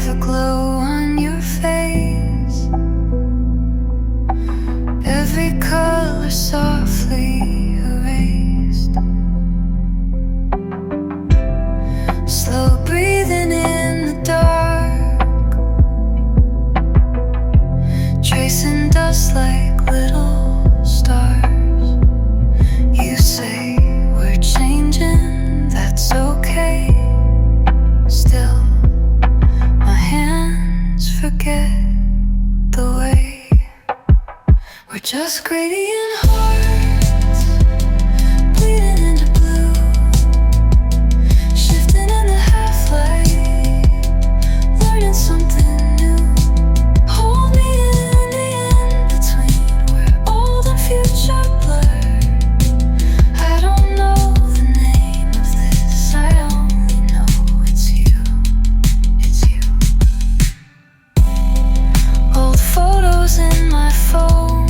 leave a glow on your face. Every color softly erased. Slow breathing in the dark, tracing dust like little stars. You say we're changing, that's okay. Still, my hands forget the way. We're just gradient hearts, bleeding into blue, shifting in the half-light, learning something new. Hold me in the in-between, where old and future blur. I don't know the name of this, I only know it's you, it's you. Old photos in my phone,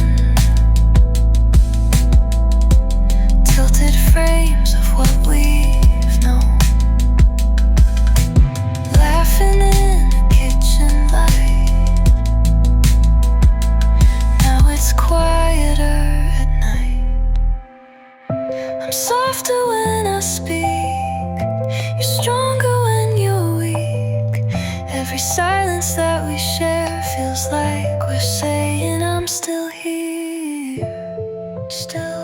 tilted frames of what we've known, laughing in the kitchen light. Now it's quieter at night. I'm softer when I speak, you're stronger when you're weak. Every silence that we share feels like we're saying I'm still here, still